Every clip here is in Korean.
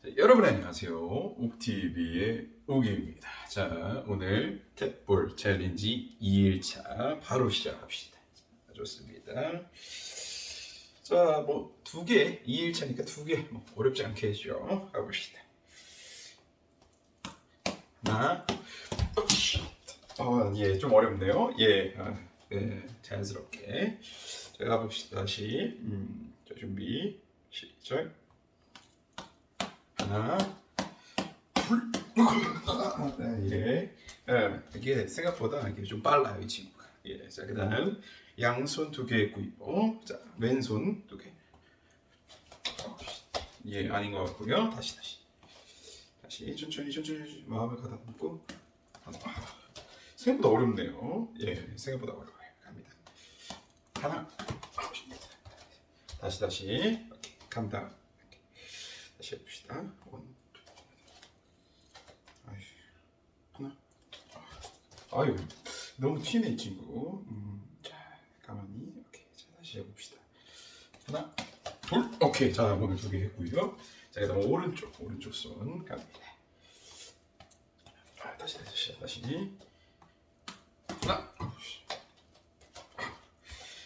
자, 여러분 안녕하세요. 욱TV의 욱입니다. 자, 오늘 탭볼 챌린지 2일차 바로 시작합시다. 자, 좋습니다. 자, 뭐 2개, 2일차니까 2개 뭐 어렵지 않게 해죠. 가봅시다. 하나, 예, 좀 어렵네요. 예, 네, 자연스럽게. 자, 가봅시다. 다시. 자, 준비, 시작. 하나, 둘, 예. 이게 생각보다 이게 좀 빨라요, 이 친구가. 예, 자, 그다음 양손 2개 했고요. 자, 왼손 2개. 예, 아닌 것 같고요. 다시 천천히 마음을 가다듬고. 생각보다 어렵네요. 예, 생각보다 어려워요. 갑니다. 하나, 다시. 오케이, 감다. 다시 해봅시다. 하나. 아유, 너무 튀네 이 친구. 자, 가만히. 오케이, 자 다시 해봅시다. 하나, 둘. 오케이, 자 오늘 2개 했고요. 자, 그다음 오른쪽 손 갑니다. 다시. 하나.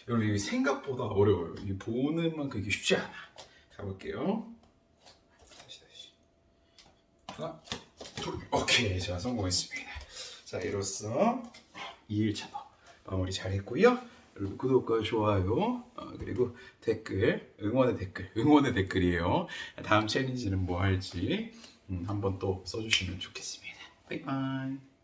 여러분 이게 생각보다 어려워요. 이 보는 만큼 이게 쉽지 않아. 가볼게요. 다시. 하나, 둘. 오케이, 자 성공했습니다. 자, 이로써 2일차도 마무리 잘했고요. 여러분 구독과 좋아요, 그리고 댓글, 응원의 댓글이에요. 다음 챌린지는 뭐 할지 한번 또 써주시면 좋겠습니다. 바이바이.